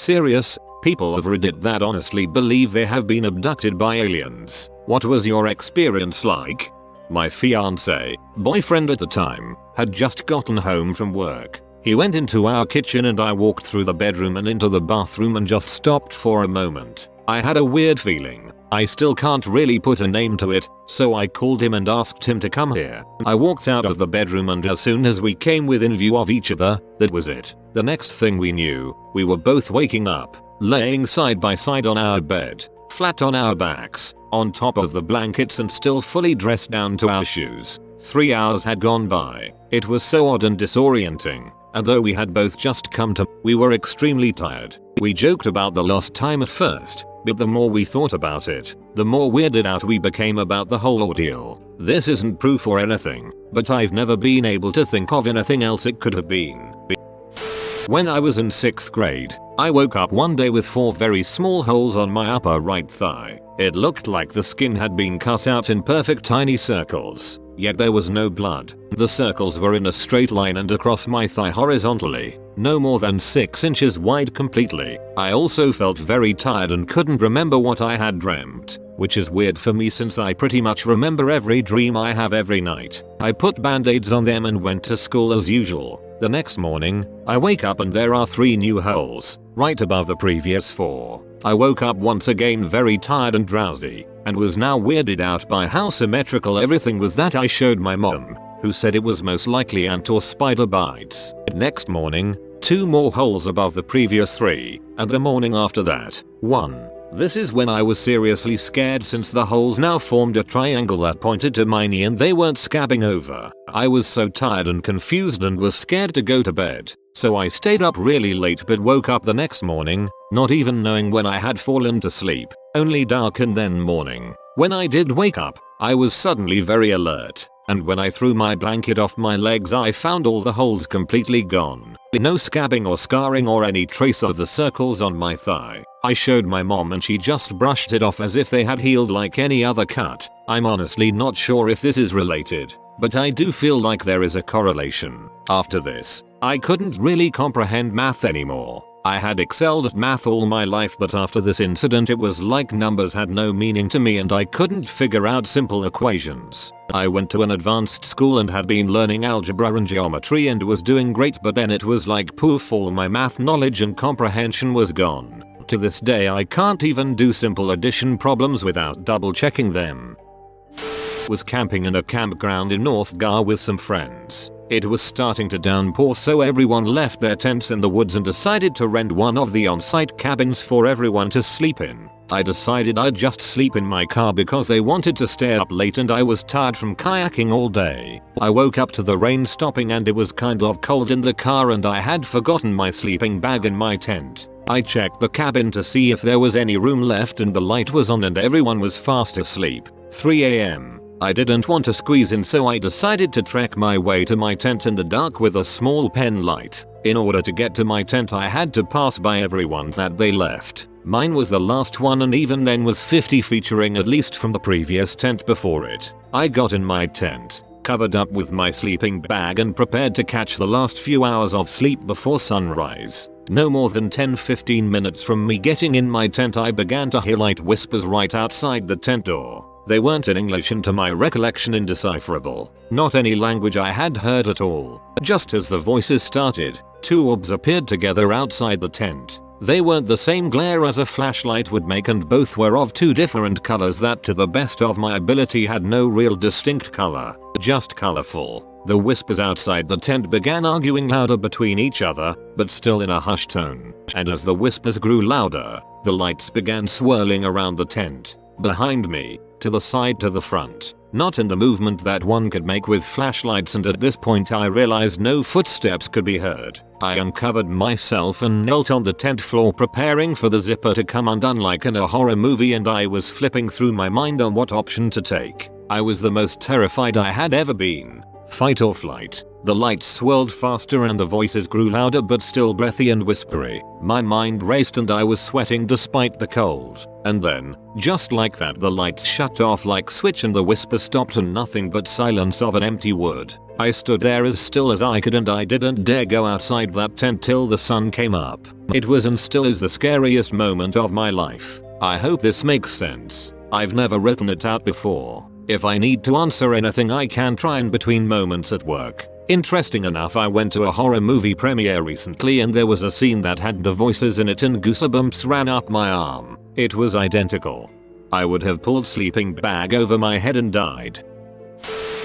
Serious, people of Reddit that honestly believe they have been abducted by aliens. What was your experience like? My fiance, boyfriend at the time, had just gotten home from work. He went into our kitchen and I walked through the bedroom and into the bathroom and just stopped for a moment. I had a weird feeling. I still can't really put a name to it, so I called him and asked him to come here. I walked out of the bedroom and as soon as we came within view of each other, that was it. The next thing we knew, we were both waking up, laying side by side on our bed, flat on our backs, on top of the blankets and still fully dressed down to our shoes. 3 hours had gone by. It was so odd and disorienting. And though we had both just come to, we were extremely tired. We joked about the lost time at first, but the more we thought about it, the more weirded out we became about the whole ordeal. This isn't proof or anything, but I've never been able to think of anything else it could have been. When I was in 6th grade, I woke up one day with 4 very small holes on my upper right thigh. It looked like the skin had been cut out in perfect tiny circles, yet there was no blood. The circles were in a straight line and across my thigh horizontally, no more than 6 inches wide completely. I also felt very tired and couldn't remember what I had dreamt, which is weird for me since I pretty much remember every dream I have every night. I put band-aids on them and went to school as usual. The next morning, I wake up and there are 3 new holes, right above the previous 4. I woke up once again very tired and drowsy, and was now weirded out by how symmetrical everything was that I showed my mom, who said it was most likely ant or spider bites. Next morning, 2 more holes above the previous 3, and the morning after that, 1. This is when I was seriously scared since the holes now formed a triangle that pointed to my knee and they weren't scabbing over. I was so tired and confused and was scared to go to bed, so I stayed up really late but woke up the next morning, not even knowing when I had fallen to sleep, only dark and then morning. When I did wake up, I was suddenly very alert, and when I threw my blanket off my legs I found all the holes completely gone. No scabbing or scarring or any trace of the circles on my thigh. I showed my mom and she just brushed it off as if they had healed like any other cut. I'm honestly not sure if this is related, but I do feel like there is a correlation. After this, I couldn't really comprehend math anymore. I had excelled at math all my life, but after this incident it was like numbers had no meaning to me and I couldn't figure out simple equations. I went to an advanced school and had been learning algebra and geometry and was doing great, but then it was like poof, all my math knowledge and comprehension was gone. To this day I can't even do simple addition problems without double checking them. Was camping in a campground in North Gar with some friends. It was starting to downpour, so everyone left their tents in the woods and decided to rent one of the on-site cabins for everyone to sleep in. I decided I'd just sleep in my car because they wanted to stay up late and I was tired from kayaking all day. I woke up to the rain stopping and it was kind of cold in the car and I had forgotten my sleeping bag in my tent. I checked the cabin to see if there was any room left and the light was on and everyone was fast asleep. 3 AM. I didn't want to squeeze in, so I decided to trek my way to my tent in the dark with a small pen light. In order to get to my tent I had to pass by everyone's that they left. Mine was the last one and even then was 50 featuring at least from the previous tent before it. I got in my tent, covered up with my sleeping bag and prepared to catch the last few hours of sleep before sunrise. No more than 10-15 minutes from me getting in my tent I began to hear light whispers right outside the tent door. They weren't in English and to my recollection indecipherable. Not any language I had heard at all. Just as the voices started, 2 orbs appeared together outside the tent. They weren't the same glare as a flashlight would make and both were of 2 different colors that to the best of my ability had no real distinct color, just colorful. The whispers outside the tent began arguing louder between each other, but still in a hushed tone. And as the whispers grew louder, the lights began swirling around the tent. Behind me, to the side, to the front, not in the movement that one could make with flashlights, and at this point I realized no footsteps could be heard. I uncovered myself and knelt on the tent floor preparing for the zipper to come undone like in a horror movie, and I was flipping through my mind on what option to take. I was the most terrified I had ever been. Fight or flight. The lights swirled faster and the voices grew louder but still breathy and whispery. My mind raced and I was sweating despite the cold. And then, just like that, the lights shut off like switch and the whisper stopped and nothing but silence of an empty wood. I stood there as still as I could and I didn't dare go outside that tent till the sun came up. It was and still is the scariest moment of my life. I hope this makes sense. I've never written it out before. If I need to answer anything I can try in between moments at work. Interesting enough, I went to a horror movie premiere recently and there was a scene that had the voices in it and goosebumps ran up my arm. It was identical. I would have pulled sleeping bag over my head and died.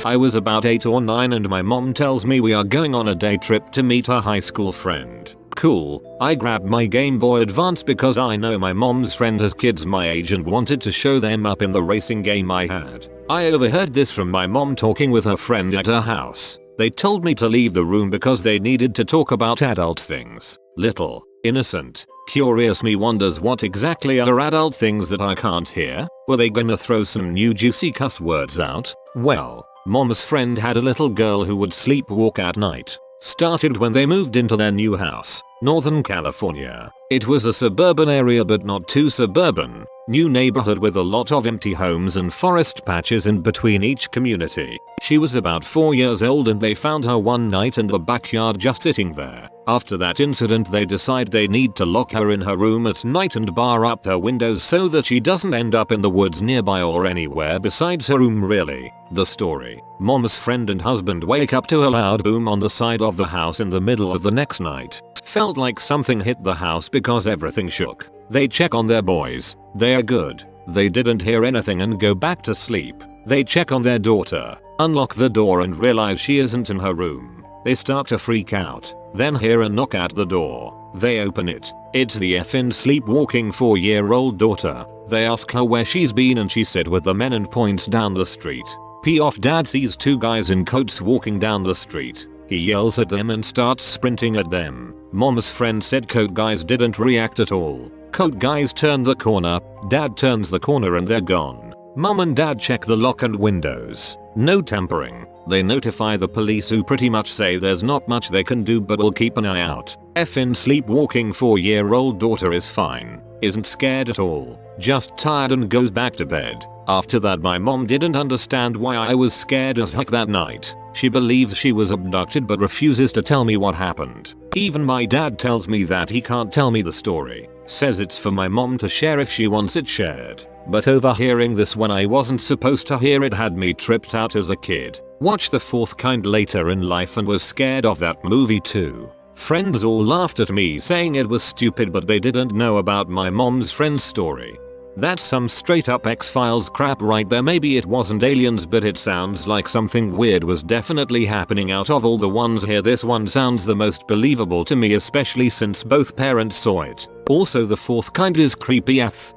I was about 8 or 9 and my mom tells me we are going on a day trip to meet her high school friend. Cool. I grabbed my Game Boy Advance because I know my mom's friend has kids my age and wanted to show them up in the racing game I had. I overheard this from my mom talking with her friend at her house. They told me to leave the room because they needed to talk about adult things. Little, innocent, curious me wonders what exactly are adult things that I can't hear? Were they gonna throw some new juicy cuss words out? Well, mom's friend had a little girl who would sleepwalk at night. Started when they moved into their new house, Northern California. It was a suburban area but not too suburban. New neighborhood with a lot of empty homes and forest patches in between each community. She was about 4 years old and they found her one night in the backyard just sitting there. After that incident they decide they need to lock her in her room at night and bar up her windows so that she doesn't end up in the woods nearby or anywhere besides her room really. The story. Mom's friend and husband wake up to a loud boom on the side of the house in the middle of the next night. Felt like something hit the house because everything shook. They check on their boys. They are good. They didn't hear anything and go back to sleep. They check on their daughter, unlock the door and realize she isn't in her room. They start to freak out, then hear a knock at the door. They open it. It's the effing sleepwalking 4-year-old daughter. They ask her where she's been and she said with the men and points down the street. Pee off dad sees 2 guys in coats walking down the street. He yells at them and starts sprinting at them. Mom's friend said coat guys didn't react at all. Coat guys turn the corner, dad turns the corner and they're gone. Mom and dad check the lock and windows. No tampering. They notify the police who pretty much say there's not much they can do but will keep an eye out. Effin' sleepwalking 4-year-old daughter is fine. Isn't scared at all. Just tired and goes back to bed. After that my mom didn't understand why I was scared as heck that night. She believes she was abducted but refuses to tell me what happened. Even my dad tells me that he can't tell me the story. Says it's for my mom to share if she wants it shared. But overhearing this when I wasn't supposed to hear it had me tripped out as a kid. Watched The Fourth Kind later in life and was scared of that movie too. Friends all laughed at me saying it was stupid but they didn't know about my mom's friend's story. That's some straight up X-Files crap right there. Maybe it wasn't aliens but it sounds like something weird was definitely happening. Out of all the ones here this one sounds the most believable to me, especially since both parents saw it. Also the fourth kind is creepy AF.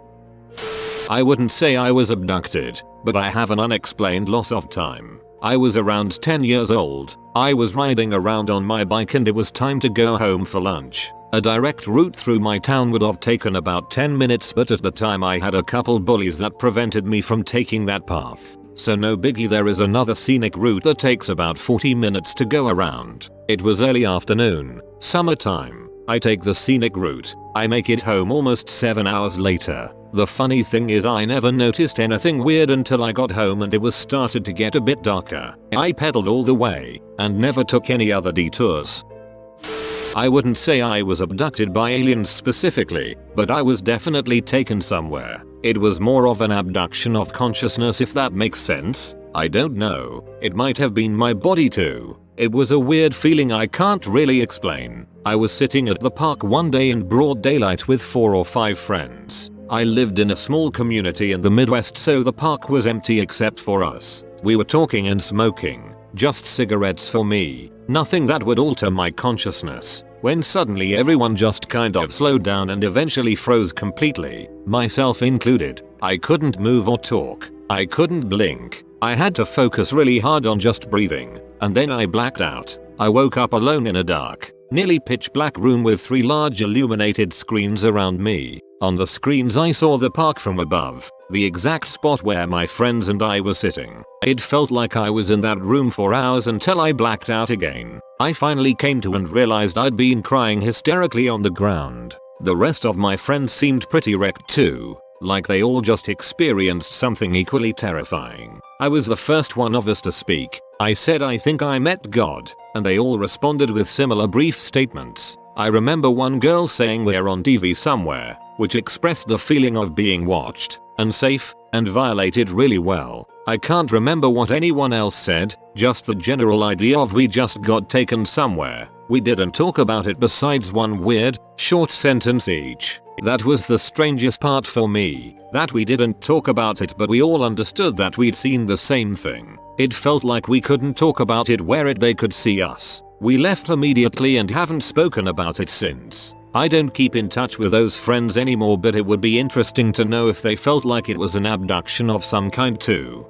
I wouldn't say I was abducted, but I have an unexplained loss of time. I was around 10 years old. I was riding around on my bike and it was time to go home for lunch. A direct route through my town would have taken about 10 minutes but at the time I had a couple bullies that prevented me from taking that path. So no biggie, there is another scenic route that takes about 40 minutes to go around. It was early afternoon, summertime. I take the scenic route. I make it home almost 7 hours later. The funny thing is I never noticed anything weird until I got home and it was started to get a bit darker. I pedaled all the way and never took any other detours. I wouldn't say I was abducted by aliens specifically, but I was definitely taken somewhere. It was more of an abduction of consciousness, if that makes sense. I don't know. It might have been my body too. It was a weird feeling I can't really explain. I was sitting at the park one day in broad daylight with 4 or 5 friends. I lived in a small community in the Midwest, so the park was empty except for us. We were talking and smoking. Just cigarettes for me. Nothing that would alter my consciousness. When suddenly everyone just kind of slowed down and eventually froze completely, myself included. I couldn't move or talk. I couldn't blink. I had to focus really hard on just breathing. And then I blacked out. I woke up alone in a dark, nearly pitch black room with 3 large illuminated screens around me. On the screens I saw the park from above, the exact spot where my friends and I were sitting. It felt like I was in that room for hours until I blacked out again. I finally came to and realized I'd been crying hysterically on the ground. The rest of my friends seemed pretty wrecked too, like they all just experienced something equally terrifying. I was the first one of us to speak. I said I think I met God, and they all responded with similar brief statements. I remember one girl saying we're on TV somewhere, which expressed the feeling of being watched, and safe, and violated really well. I can't remember what anyone else said, just the general idea of we just got taken somewhere. We didn't talk about it besides one weird, short sentence each. That was the strangest part for me, that we didn't talk about it but we all understood that we'd seen the same thing. It felt like we couldn't talk about it where they could see us. We left immediately and haven't spoken about it since. I don't keep in touch with those friends anymore, but it would be interesting to know if they felt like it was an abduction of some kind too.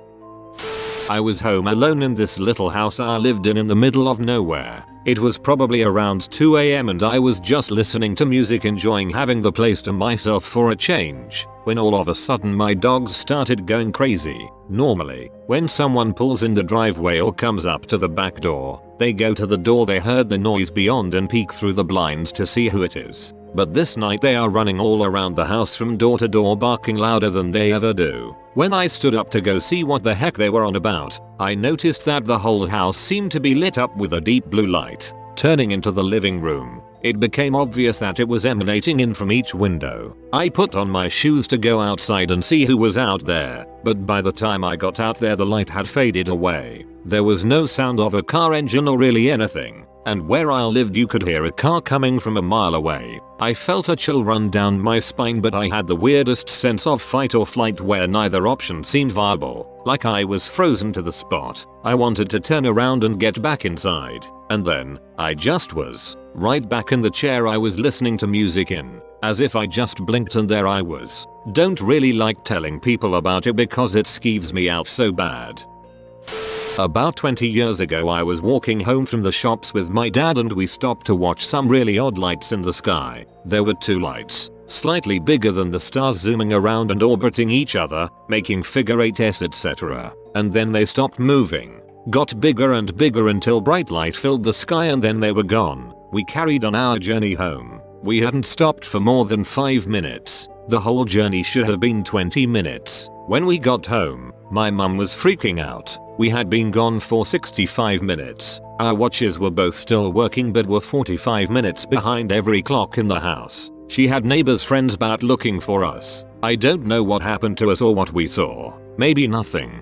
I was home alone in this little house I lived in the middle of nowhere. It was probably around 2 AM and I was just listening to music, enjoying having the place to myself for a change, when all of a sudden my dogs started going crazy. Normally, when someone pulls in the driveway or comes up to the back door, they go to the door they heard the noise beyond and peek through the blinds to see who it is. But this night they are running all around the house from door to door, barking louder than they ever do. When I stood up to go see what the heck they were on about, I noticed that the whole house seemed to be lit up with a deep blue light. Turning into the living room, it became obvious that it was emanating in from each window. I put on my shoes to go outside and see who was out there, but by the time I got out there the light had faded away. There was no sound of a car engine or really anything, and where I lived you could hear a car coming from a mile away. I felt a chill run down my spine, but I had the weirdest sense of fight or flight where neither option seemed viable, like I was frozen to the spot. I wanted to turn around and get back inside, and then, I just was, right back in the chair I was listening to music in, as if I just blinked and there I was. Don't really like telling people about it because it skeeves me out so bad. About 20 years ago I was walking home from the shops with my dad and we stopped to watch some really odd lights in the sky. There were two lights, slightly bigger than the stars, zooming around and orbiting each other, making figure 8s etc. And then they stopped moving, got bigger and bigger until bright light filled the sky and then they were gone. We carried on our journey home. We hadn't stopped for more than 5 minutes. The whole journey should have been 20 minutes. When we got home, my mum was freaking out. We had been gone for 65 minutes. Our watches were both still working but were 45 minutes behind every clock in the house. She had neighbors' friends about looking for us. I don't know what happened to us or what we saw. Maybe nothing.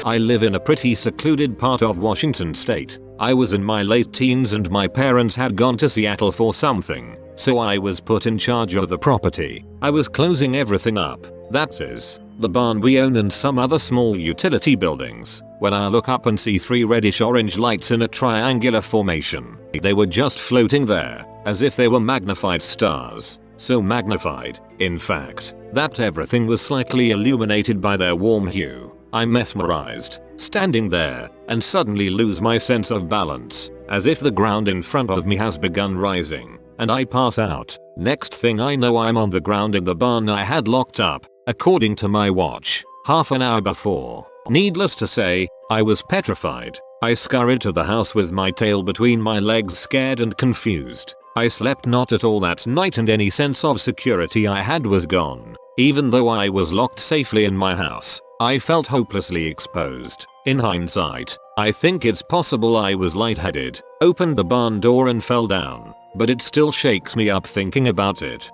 I live in a pretty secluded part of Washington state. I was in my late teens and my parents had gone to Seattle for something, so I was put in charge of the property. I was closing everything up. That is, the barn we own and some other small utility buildings, when I look up and see 3 reddish orange lights in a triangular formation. They were just floating there, as if they were magnified stars. So magnified, in fact, that everything was slightly illuminated by their warm hue. I'm mesmerized, standing there, and suddenly lose my sense of balance, as if the ground in front of me has begun rising, and I pass out. Next thing I know I'm on the ground in the barn I had locked up, according to my watch, half an hour before. Needless to say, I was petrified. I scurried to the house with my tail between my legs, scared and confused. I slept not at all that night and any sense of security I had was gone. Even though I was locked safely in my house, I felt hopelessly exposed. In hindsight, I think it's possible I was lightheaded, opened the barn door and fell down, but it still shakes me up thinking about it.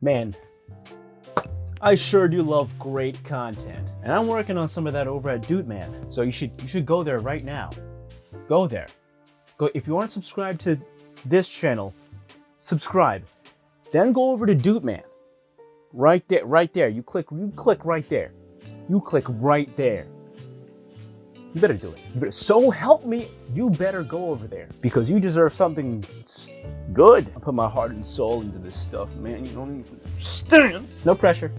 Man, I sure do love great content, and I'm working on some of that over at Dude Man. So you should go there right now. Go there. Go if you aren't subscribed to this channel, subscribe. Then go over to Dude Man. Right there. You click right there. You click right there. You better do it. So help me, you better go over there because you deserve something good. I put my heart and soul into this stuff, man. You don't even understand. No pressure.